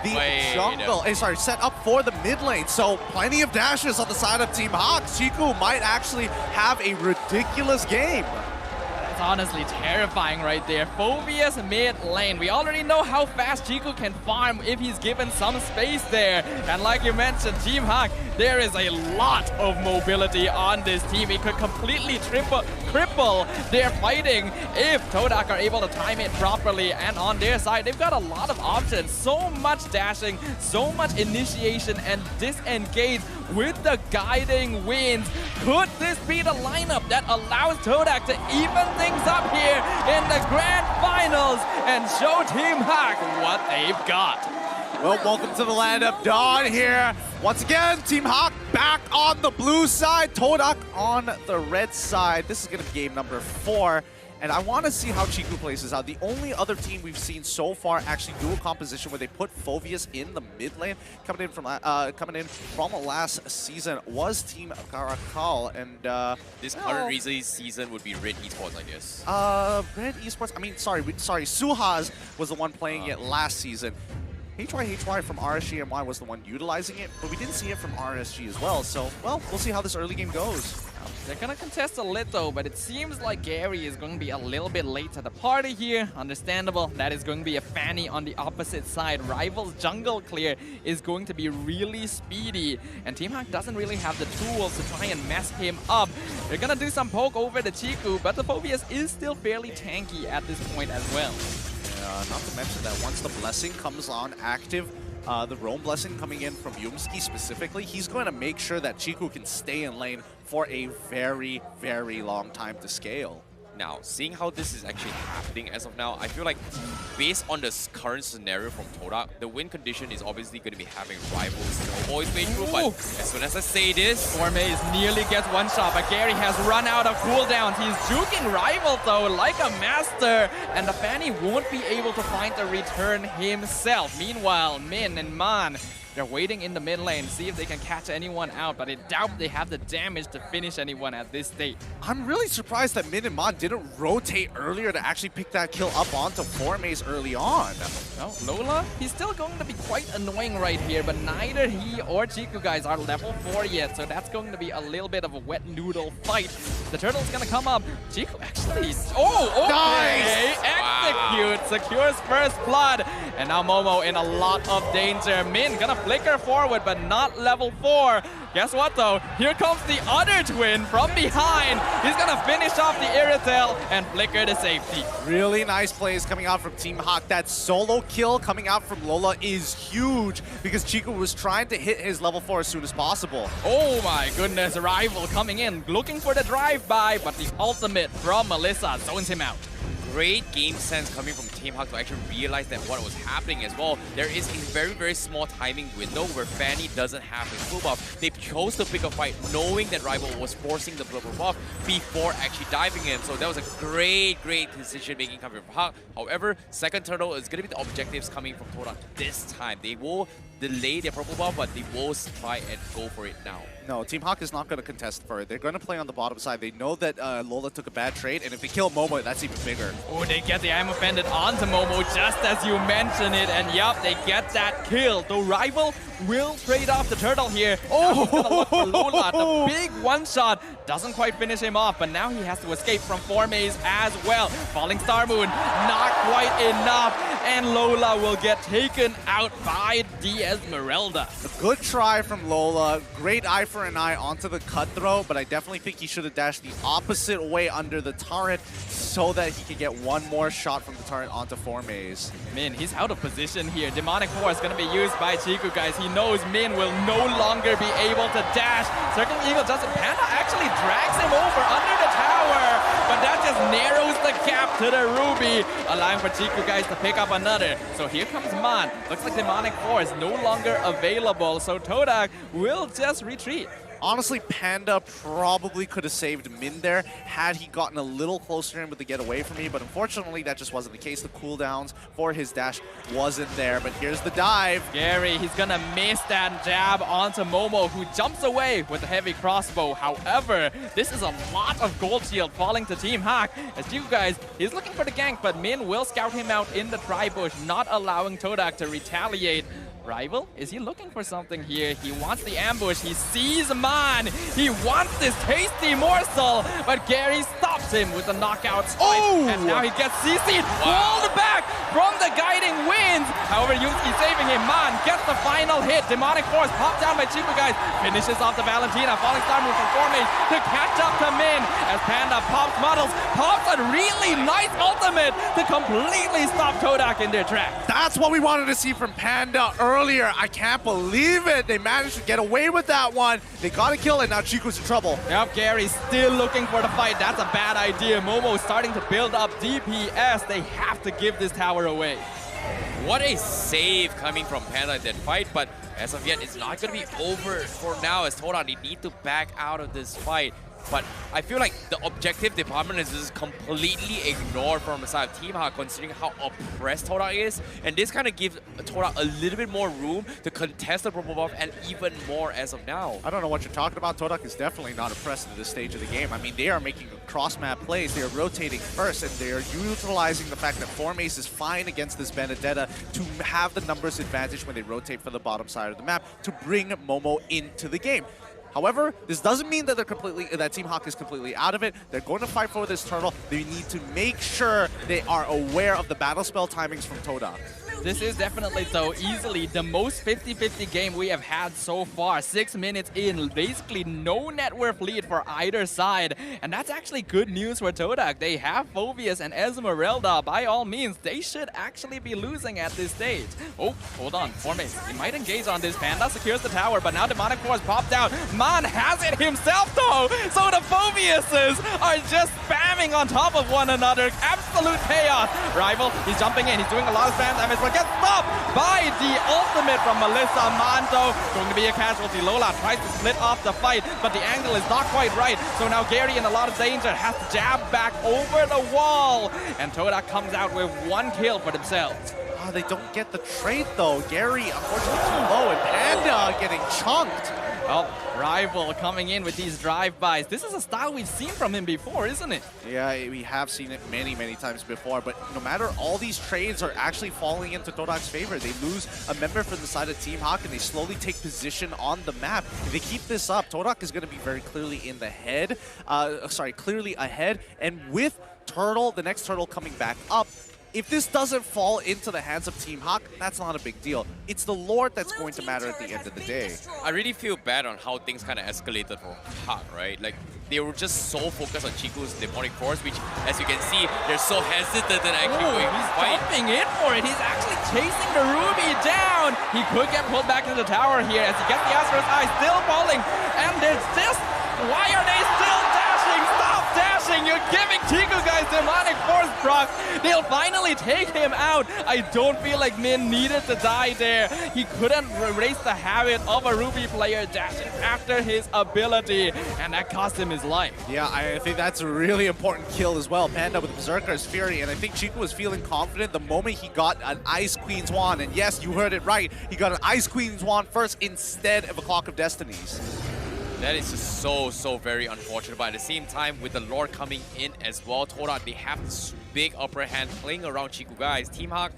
the Wait. jungle. Sorry, set up for the mid lane. So plenty of dashes on the side of Team Hawk. Chiku might actually have a ridiculous game. It's honestly terrifying right there. Phobia's mid lane. We already know how fast Chiku can farm if he's given some space there. And like you mentioned, Team Hawk, there is a lot of mobility on this team. It could completely cripple their fighting if TODAK are able to time it properly. And on their side, they've got a lot of options. So much dashing, so much initiation and disengage with the guiding winds. Could this be the lineup that allows TODAK to even things up here in the grand finals and show Team Hawk what they've got? Well, welcome to the land of Dawn here. Once again, Team Hawk back on the blue side, TODAK on the red side. This is going to be game number 4. And I want to see how Chiku plays this out. The only other team we've seen so far actually do a composition where they put Phobius in the mid lane, coming in from last season, was Team Caracal. And this current season would be Red Esports, I guess. Red Esports. I mean, sorry, Suhas was the one playing it last season. HY from RSG MY was the one utilizing it, but we didn't see it from RSG as well. So, well, we'll see how this early game goes. They're gonna contest a little, but it seems like Gary is going to be a little bit late to the party here. Understandable. That is going to be a Fanny on the opposite side. Rival's jungle clear is going to be really speedy, and Team Hawk doesn't really have the tools to try and mess him up. They're gonna do some poke over the Chiku, but the Phobius is still fairly tanky at this point as well. Not to mention that once the Blessing comes on active, the Roam Blessing coming in from Yumski specifically, he's going to make sure that Chiku can stay in lane for a very, very long time to scale. Now, seeing how this is actually happening as of now, I feel like based on the current scenario from TODAK, the win condition is obviously going to be having rivals always way through, but as soon as I say this... Formaze nearly gets one shot, but Gary has run out of cooldowns. He's juking Rival though, like a master, and the Fanny won't be able to find the return himself. Meanwhile, Min and Man, they're waiting in the mid lane, see if they can catch anyone out, but I doubt they have the damage to finish anyone at this state. I'm really surprised that Min and Mon didn't rotate earlier to actually pick that kill up onto Formaze early on. Well, Lola, he's still going to be quite annoying right here, but neither he or Chiku guys are level 4 yet, so that's going to be a little bit of a wet noodle fight. The turtle's gonna come up. Chiku actually... Oh, okay! Nice. Execute, secures first blood, and now Momo in a lot of danger. Min gonna flicker forward, but not level 4. Guess what though? Here comes the other twin from behind. He's gonna finish off the Irritel and flicker to safety. Really nice plays coming out from Team Hawk. That solo kill coming out from Lola is huge because Chiku was trying to hit his level 4 as soon as possible. Oh my goodness, Rival coming in, looking for the drive-by, but the ultimate from Melissa zones him out. Great game sense coming from Team Hawk to actually realize that what was happening as well. There is a very, very small timing window where Fanny doesn't have his blue buff. They chose to pick a fight knowing that Rival was forcing the blue buff before actually diving in. So that was a great, great decision making coming from Hawk. However, second turtle is going to be the objectives coming from TODAK this time. They will delay their purple buff, but they will try and go for it now. No, Team Hawk is not going to contest for it. They're going to play on the bottom side. They know that Lola took a bad trade, and if they kill Momo, that's even bigger. Oh, they get the I'm offended onto Momo just as you mentioned it, and yup, they get that kill. The Rival will trade off the turtle here. Oh, he's gonna look for Lola. The big one-shot doesn't quite finish him off, but now he has to escape from Formaze as well. Falling Star Moon, not quite enough, and Lola will get taken out by the Esmeralda. A good try from Lola. Great eye for an eye onto the cutthroat, but I definitely think he should have dashed the opposite way under the turret so that he could get one more shot from the turret onto Formaze. Min, he's out of position here. Demonic Force going to be used by Chiku, guys. He knows Min will no longer be able to dash. Circling Eagle doesn't. Panda actually drags him over under the tower, but that just narrows the gap to the Ruby, allowing for Chiku guys to pick up another. So here comes Man. Looks like Demonic Force no longer available, so TODAK will just retreat. Honestly, Panda probably could have saved Min there had he gotten a little closer to him with the get away from me, but unfortunately that just wasn't the case. The cooldowns for his dash wasn't there, but here's the dive. Gary, he's gonna miss that jab onto Momo, who jumps away with a heavy crossbow. However, this is a lot of gold shield falling to Team Hawk. As you guys, he's looking for the gank, but Min will scout him out in the tri-bush, not allowing TODAK to retaliate. Rival, is he looking for something here? He wants the ambush. He sees Man. He wants this tasty morsel, but Gary stops him with a knockout strike. Oh! And now he gets CC'd. Pulled back from the guiding winds. However, Yusuke saving him. Man gets the final hit. Demonic Force popped down by Chiku, guys. Finishes off the Valentina. Falling Star move from Formage to catch up to Min as Panda pops models. Pops a really nice ultimate to completely stop TODAK in their tracks. That's what we wanted to see from Panda earlier. I can't believe it. They managed to get away with that one. They got a kill, and now Chico's in trouble. Yep, Gary's still looking for the fight. That's a bad idea. Momo's starting to build up DPS. They have to give this tower away. What a save coming from Panda in that fight, but as of yet, it's not going to be over for now as TODAK, they need to back out of this fight. But I feel like the objective department is just completely ignored from the side of Team Hawk, considering how oppressed TODAK is. And this kind of gives TODAK a little bit more room to contest the purple buff, and even more as of now. I don't know what you're talking about. TODAK is definitely not oppressed at this stage of the game. I mean, they are making cross-map plays. They are rotating first, and they are utilizing the fact that Formace is fine against this Benedetta to have the numbers advantage when they rotate for the bottom side of the map to bring Momo into the game. However, this doesn't mean that that Team Hawk is completely out of it. They're going to fight for this turtle. They need to make sure they are aware of the battle spell timings from TODAK. This is definitely, though, easily the most 50-50 game we have had so far. 6 minutes in, basically no net worth lead for either side. And that's actually good news for TODAK. They have Phoveus and Esmeralda. By all means, they should actually be losing at this stage. Oh, hold on. Formace, he might engage on this. Panda secures the tower, but now Demonic Force popped down. Man has it himself, though. So the Phoviuses are just spamming on top of one another. Absolute chaos. Rival, he's jumping in. He's doing a lot of spam damage, but gets stopped by the ultimate from Melissa Manto. Going to be a casualty. Lola tries to split off the fight, but the angle is not quite right. So now Gary in a lot of danger, has to jab back over the wall. And TODAK comes out with 1 kill for themselves. Oh, they don't get the trade, though. Gary, unfortunately, too low, and Panda getting chunked. Well, Rival coming in with these drive-bys. This is a style we've seen from him before, isn't it? Yeah, we have seen it many, many times before, but no matter, all these trades are actually falling into TODAK's favor. They lose a member from the side of Team Hawk, and they slowly take position on the map. If they keep this up, TODAK is going to be very clearly in the head. Clearly ahead, and with Turtle, the next Turtle coming back up, if this doesn't fall into the hands of Team Hawk, that's not a big deal. It's the Lord that's going to matter at the end of the day. I really feel bad on how things kind of escalated for Hawk, right? Like, they were just so focused on Chiku's Demonic Force, which, as you can see, they're so hesitant to actually going to fight. Jumping in for it. He's actually chasing the Ruby down. He could get pulled back into the tower here as he gets the Asura's Eye still falling. And there's just... Why are they still dashing? Stop dashing! You're giving Chiku guys Demonic Force proc. They'll finally take him out. I don't feel like Min needed to die there. He couldn't erase the habit of a Ruby player dashing after his ability, and that cost him his life. Yeah, I think that's a really important kill as well. Panda with Berserker's Fury, and I think Chiku was feeling confident the moment he got an Ice Queen's Wand. And yes, you heard it right. He got an Ice Queen's Wand first instead of a Clock of Destinies. That is just so very unfortunate, but at the same time, with the Lord coming in as well, TODAK, they have this big upper hand playing around Chiku, guys. Team Hawk,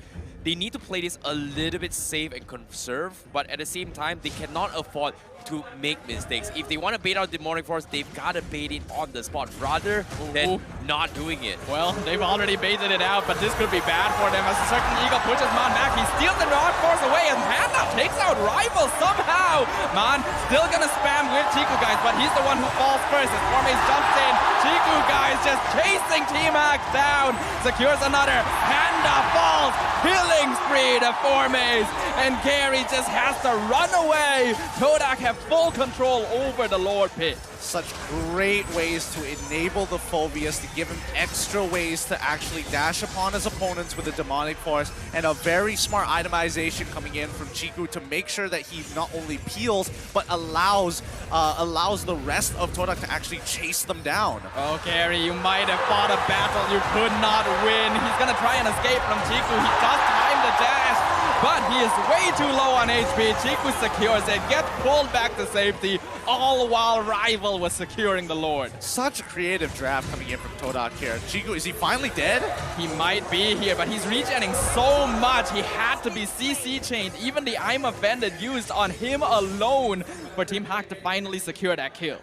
they need to play this a little bit safe and conserve, but at the same time, they cannot afford to make mistakes. If they want to bait out Demonic Force, they've got to bait it on the spot rather than not doing it. Well, they've already baited it out, but this could be bad for them as the Certain Eagle pushes Man back. He steals the Rock Force away and Panda takes out Rival somehow. Man still gonna spam with Chiku, guys, but he's the one who falls first as Formace jumps in. Chiku, guys, just chasing Team Hawk down. Secures another. Panda falls. Killing spree to Formace. And Gary just has to run away. TODAK have full control over the Lord Pit. Such great ways to enable the Phoveus, to give him extra ways to actually dash upon his opponents with the Demonic Force, and a very smart itemization coming in from Chiku to make sure that he not only peels, but allows the rest of TODAK to actually chase them down. Oh, Gary, you might have fought a battle you could not win. He's gonna try and escape from Chiku. He does time the dash. but he is way too low on HP. Chiku secures it, gets pulled back to safety, all while Rival was securing the Lord. Such a creative draft coming in from TODAK here. Chiku, is he finally dead? He might be here, but he's regenerating so much. He had to be CC chained. Even the I'm Offended used on him alone for Team Hawk to finally secure that kill.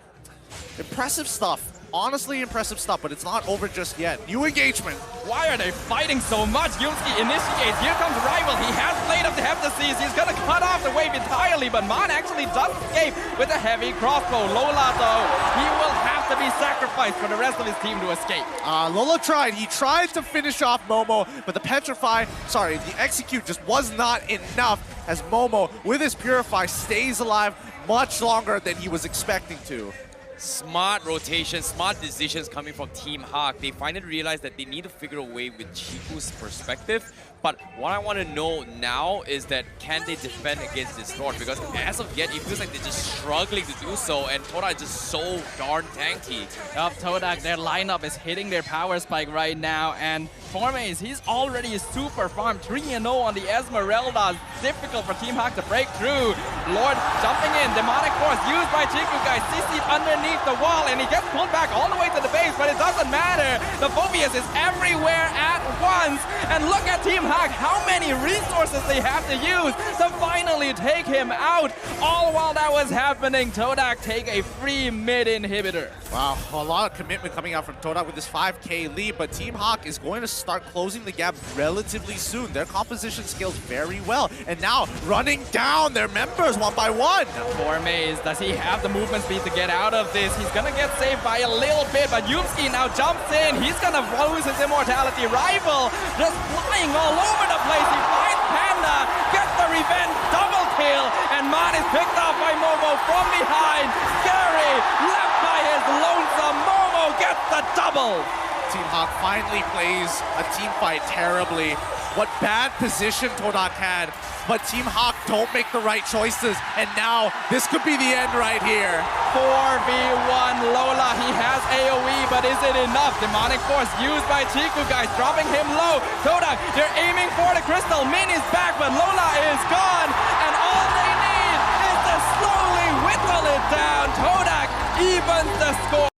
Impressive stuff. Honestly impressive stuff, but it's not over just yet. New engagement. Why are they fighting so much? Yumski initiates. Here comes Rival. He has Blade of the Heptases. He's going to cut off the wave entirely, but Mon actually does escape with a heavy crossbow. Lola, though, he will have to be sacrificed for the rest of his team to escape. Lola tried. He tried to finish off Momo, but the execute just was not enough as Momo, with his Purify, stays alive much longer than he was expecting to. Smart rotation, smart decisions coming from Team Hawk. They finally realized that they need to figure a way with Chiku's perspective. But what I want to know now is that can they defend against this Lord? Because as of yet, it feels like they're just struggling to do so, and TODAK is just so darn tanky. Yup, TODAK, their lineup is hitting their power spike right now, and Formaze, he's already a super farm, 3-0 on the Esmeralda. Difficult for Team Hawk to break through. Lord jumping in, Demonic Force used by Chiku, guys, CC'd underneath the wall, and he gets pulled back all the way to the base, but it doesn't matter. The Phobius is everywhere at once, and look at Team Hawk, how many resources they have to use to finally take him out. All while that was happening, TODAK take a free mid inhibitor. Wow, a lot of commitment coming out from TODAK with this 5K lead, but Team Hawk is going to start closing the gap relatively soon. Their composition scales very well, and now running down their members one by one. Formaze, does he have the movement speed to get out of this? He's gonna get saved by a little bit, but Yumski now jumps in. He's gonna lose his immortality. Rival just flying all over the place. He finds Panda, gets the revenge double kill, and Mon is picked off by Momo from behind. Scary, left by his lonesome. Momo gets the double. Team Hawk finally plays a team fight terribly. What bad position TODAK had, but Team Hawk don't make the right choices, and now this could be the end right here. 4v1 Lola, he has AoE, but is it enough? Demonic Force used by Chiku, guys, dropping him low. TODAK, they're aiming for the crystal. Min is back, but Lola is gone, and all they need is to slowly whittle it down. TODAK evens the score.